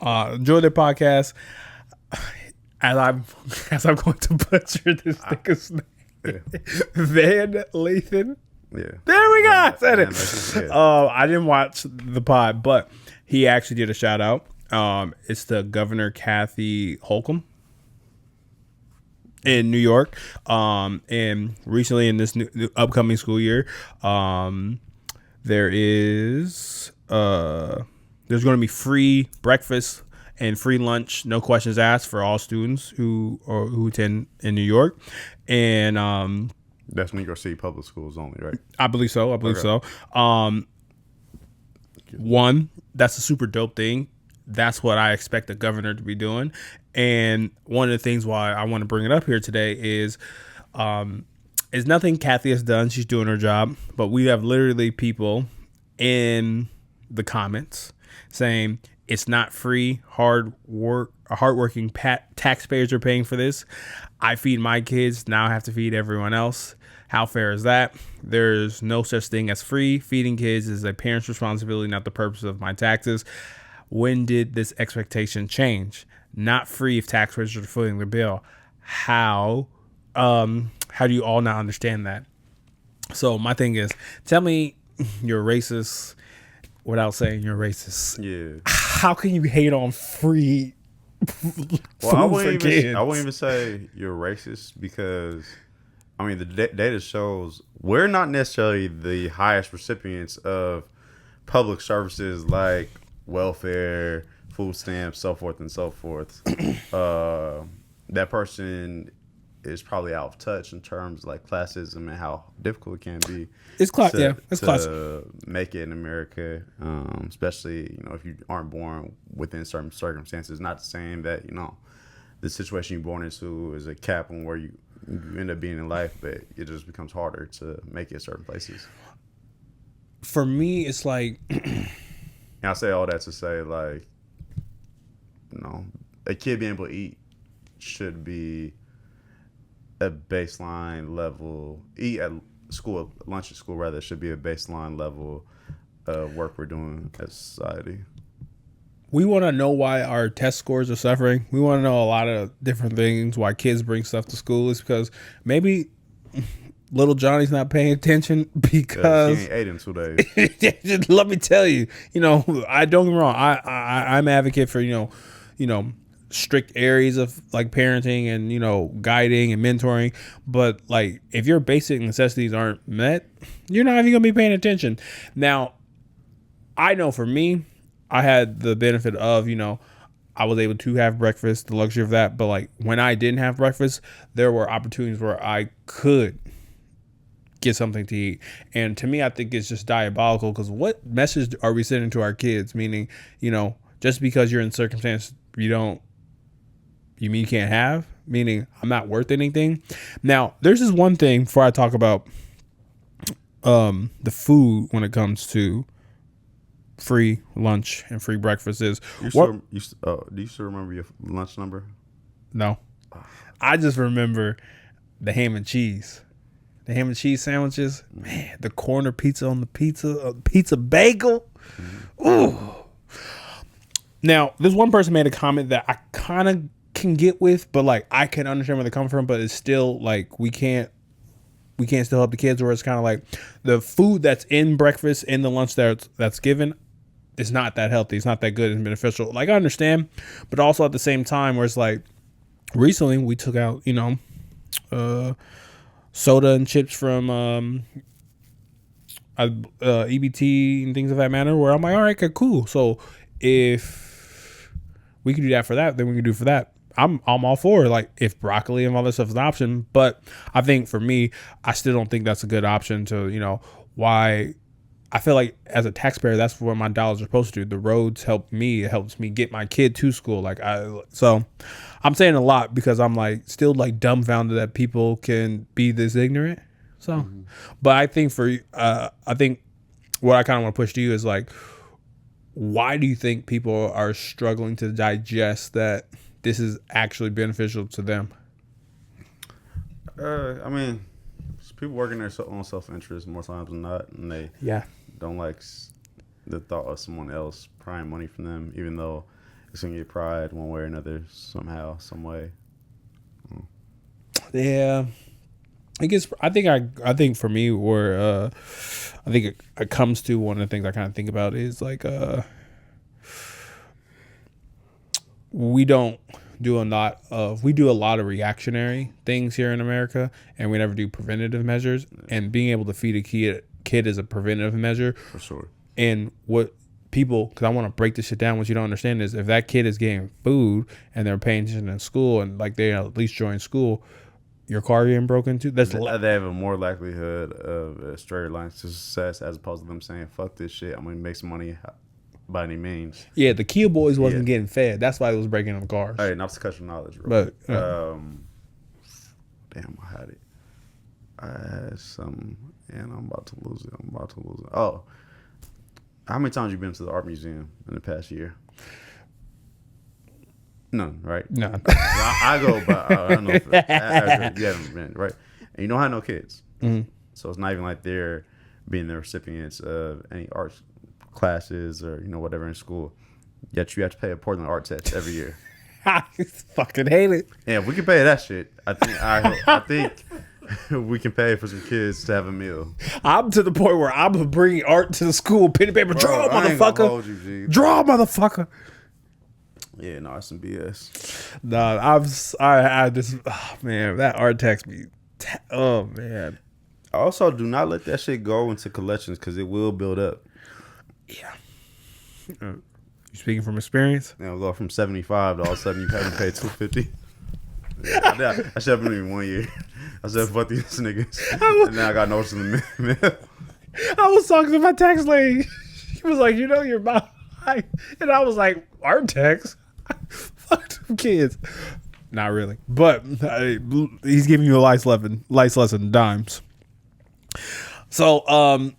uh, enjoy their podcast. As I'm going to butcher this nigga's name, Van Lathan. Yeah. There we go. I said it. Yeah. I didn't watch the pod, but he actually did a shout out. It's the Governor Kathy Holcomb in New York. And recently in this new upcoming school year, there's going to be free breakfast and free lunch, no questions asked, for all students who attend in New York. And that's New York City public schools only, right? I believe so. One, that's a super dope thing. That's what I expect the governor to be doing. And one of the things why I want to bring it up here today is nothing Kathy has done. She's doing her job. But we have literally people in the comments saying it's not free. Hardworking taxpayers are paying for this. I feed my kids. Now I have to feed everyone else. How fair is that? There's no such thing as free. Feeding kids is a parent's responsibility, not the purpose of my taxes. When did this expectation change? Not free if taxpayers are footing the bill. How do you all not understand that? So my thing is, tell me you're racist without saying you're racist. Yeah. How can you hate on free food I for kids? I wouldn't even say you're racist because, I mean, the data shows we're not necessarily the highest recipients of public services like welfare, food stamps, so forth and so forth. That person is probably out of touch in terms of like classism and how difficult it can be. It's class, yeah. It's class. To make it in America, especially if you aren't born within certain circumstances. Not saying that the situation you're born into is a cap on where you end up being in life, but it just becomes harder to make it certain places. For me, it's like, and I say all that to say, like, a kid being able to eat should be a baseline level. Eat at school, lunch at school rather, should be a baseline level of work we're doing as a society. we want to know why our test scores are suffering. We want to know a lot of different things, why kids bring stuff to school. Is because maybe little Johnny's not paying attention because he ain't ate in 2 days. Let me tell you, I don't get me wrong. I'm an advocate for, strict areas of like parenting and, guiding and mentoring. But like, if your basic necessities aren't met, you're not even gonna be paying attention. Now, I know for me, I had the benefit of, I was able to have breakfast, the luxury of that. But like when I didn't have breakfast, there were opportunities where I could get something to eat. And to me, I think it's just diabolical, because what message are we sending to our kids? Meaning, just because you're in circumstance you mean you can't have? Meaning I'm not worth anything? Now, there's this one thing before I talk about the food when it comes to free lunch and free breakfast is. Do you still remember your lunch number? No. I just remember the ham and cheese. The ham and cheese sandwiches. Man, the corner pizza on the pizza bagel. Mm-hmm. Ooh. Now, this one person made a comment that I kind of can get with, but like I can understand where they come from, but it's still like we can't still help the kids, where it's kind of like the food that's in breakfast, in the lunch that's given, is not that healthy. It's not that good and beneficial. Like, I understand, but also at the same time, where it's like recently we took out, soda and chips from EBT and things of that matter, where I'm like, all right, okay, cool. So if we can do that for that, then we can do for that. I'm all for it. Like, if broccoli and all that stuff is an option, but I think for me, I still don't think that's a good option to, why I feel like as a taxpayer, that's what my dollars are supposed to do. The roads help me. It helps me get my kid to school. So I'm saying a lot because I'm like still like dumbfounded that people can be this ignorant. So, but I think I think what I kind of want to push to you is like, why do you think people are struggling to digest that this is actually beneficial to them? I mean, people working their own self-interest more times than not, and they don't like the thought of someone else prying money from them, even though it's gonna get pried one way or another, somehow, some way. Yeah. I think for me, where I think it comes to one of the things I kind of think about is like we do a lot of reactionary things here in America, and we never do preventative measures. And being able to feed a kid is a preventative measure For sure. And what people, because I want to break this shit down, what you don't understand is if that kid is getting food and they're paying attention in school and like they at least join school, your car getting broken into, they have a more likelihood of a straight line to success as opposed to them saying, fuck this shit, I'm gonna make some money by any means. Yeah, the Kia boys wasn't getting fed. That's why it was breaking them cars. Hey, not to cut your knowledge, bro. But damn, I had some, and I'm about to lose it. Oh, how many times you been to the art museum in the past year? None, right? No. I go, but I don't know if you haven't been, right? And you don't have no kids, so it's not even like they're being the recipients of any art classes or whatever in school. Yet you have to pay a Portland art test every year. I fucking hate it. Yeah, if we can pay that shit, I think we can pay for some kids to have a meal. I'm to the point where I'm bringing art to the school. Pen and paper, draw, motherfucker. Draw, motherfucker. Yeah, no, it's some BS. Nah, I just, oh man, that art text me. Oh man. Also, do not let that shit go into collections because it will build up. Yeah. You speaking from experience? It'll go from 75 to all of a sudden you have to pay 250. Yeah, I should have been in 1 year. I said, fuck these niggas. And now I got notice in the mail. I was talking to my tax lady. She was like, you're about right. And I was like, art text? Fuck them kids. Not really. But he's giving you a life lesson, dimes. So,